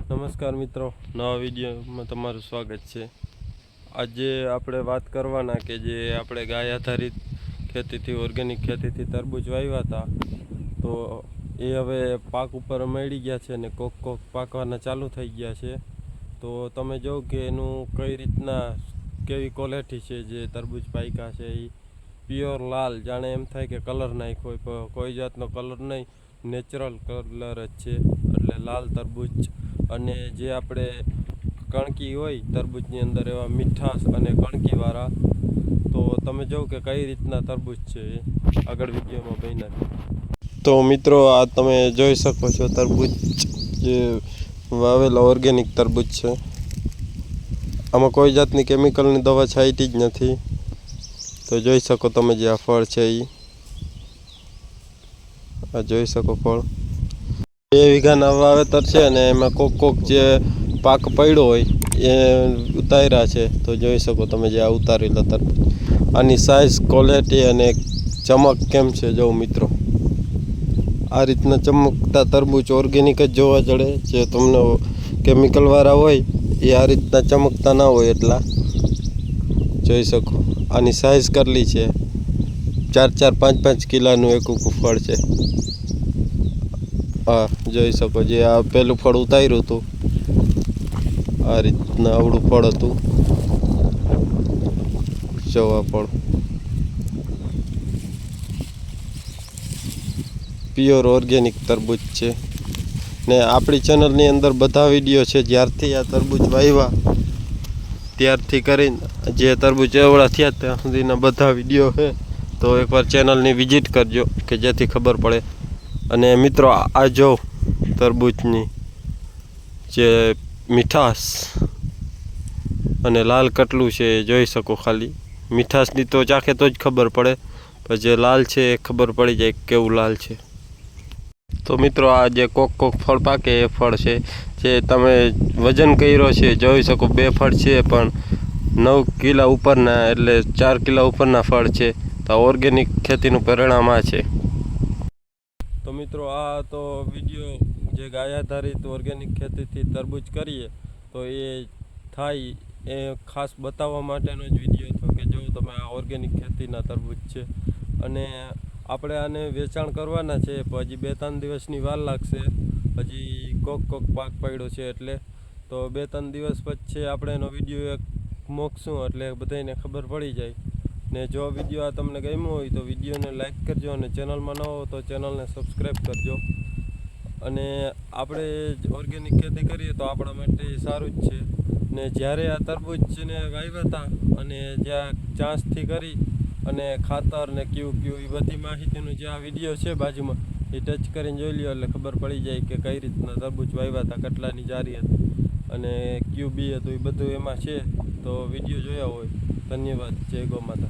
નમસ્કાર મિત્રો, નવા વિડીયોમાં તમારું સ્વાગત છે। આજે આપણે વાત કરવાના કે જે આપણે ગાય આધારિત ખેતીથી ઓર્ગેનિક ખેતીથી તરબૂચ વાવ્યા હતા, તો એ હવે પાક ઉપર મળી ગયા છે અને કોક પાકવાના ચાલુ થઈ ગયા છે। તો તમે જો કે એનું કઈ રીતના કેવી ક્વોલિટી છે, જે તરબૂચ પાક્યા છે એ પ્યોર લાલ, જાણે એમ થાય કે કલર નાખ્યો, કોઈ જાતનો કલર નહીં, નેચરલ કલર જ છે, એટલે લાલ તરબૂચ। અને જે આપણે કણકી હોય તરબૂચની અંદર, એવા મીઠાશ અને કણકીવાળા। તો તમે જો કે કઈ રીતના તરબૂચ છે એ આગળ વિડીયોમાં બન્યા। તો મિત્રો, આ તમે જોઈ શકો છો તરબૂચ જે વાવેલા ઓર્ગેનિક તરબૂચ છે। આમાં કોઈ જાતની કેમિકલની દવા છાંટી જ નથી। તો જોઈ શકો તમે જે આ ફળ છે એ આ જોઈ શકો ફળ 2 વીઘાના વાવેતર છે અને એમાં કોક જે પાક પડ્યો હોય એ ઉતાર્યા છે। તો જોઈ શકો તમે જે આ ઉતારેલા તરબૂચ, આની સાઇઝ, ક્વોલિટી અને ચમક કેમ છે જો મિત્રો। આ રીતના ચમકતા તરબૂચ ઓર્ગેનિક જ જોવા જડે, જે તમને કેમિકલવાળા હોય એ આ રીતના ચમકતા ના હોય એટલા। જોઈ શકો આની સાઇઝ કેટલી છે, 4-4, 5-5 કિલોનું એક ફળ છે। હા, જોઈ શકો જે આ પહેલું ફળ ઉતાર્યું હતું, આ રીતના આવડું ફળ હતું। જો આ ફળ પ્યોર ઓર્ગેનિક તરબૂચ છે ને આપણી ચેનલની અંદર બધા વિડીયો છે, જ્યારથી આ તરબૂચ વાવ્યા ત્યારથી કરીને જે તરબૂચ એવડા થયા ત્યાં સુધીના બધા વિડીયો છે। તો એકવાર ચેનલની વિઝિટ કરજો કે જેથી ખબર પડે। અને મિત્રો, આ જો તરબૂચની જે મીઠાશ અને લાલ કેટલું છે એ જોઈ શકો। ખાલી મીઠાશની તો ચાખે તો જ ખબર પડે, પણ જે લાલ છે એ ખબર પડી જાય કેવું લાલ છે। તો મિત્રો, આ જે કોક ફળ પાકે એ ફળ છે, જે તમે વજન કર્યો છે જોઈ શકો। 2 ફળ છે પણ 9 કિલા ઉપરના, એટલે 4 કિલા ઉપરના ફળ છે। તો ઓર્ગેનિક ખેતીનું પરિણામ આ છે। તો મિત્રો, આ તો વિડીયો જે ગાય આધારિત ઓર્ગેનિક ખેતીથી તરબૂચ કરીએ તો એ થાય એ ખાસ બતાવવા માટેનો જ વિડીયો હતો કે જો તમે આ ઓર્ગેનિક ખેતીના તરબૂચ છે। અને આપણે આને વેચાણ કરવાના છે, હજી 2-3 દિવસની વાર લાગશે, હજી કોક પાક પડ્યો છે એટલે। તો 2-3 દિવસ પછી આપણે એનો વિડીયો એક મૂકશું, એટલે બધાને ખબર પડી જાય। ને જો વિડીયો આ તમને ગમ્યો હોય તો વિડીયોને લાઈક કરજો, અને ચેનલમાં ન હો તો ચેનલને સબસ્ક્રાઈબ કરજો। અને આપણે ઓર્ગેનિક ખેતી કરીએ તો આપણા માટે સારું જ છે। ને જ્યારે આ તરબૂચને વાવ્યા હતા અને જ્યાં ચાંસથી કરી અને ખાતર ને ક્યુ એ બધી માહિતીનો જે આ વિડીયો છે બાજુમાં, એ ટચ કરીને જોઈ લ્યો એટલે ખબર પડી જાય કે કઈ રીતના તરબૂચ વાવ્યા હતા, કેટલાની જારી હતી અને ક્યુ બી હતું, એ બધું એમાં છે। તો વિડીયો જોયા હોય, ધન્યવાદ। જય ગૌ માતા।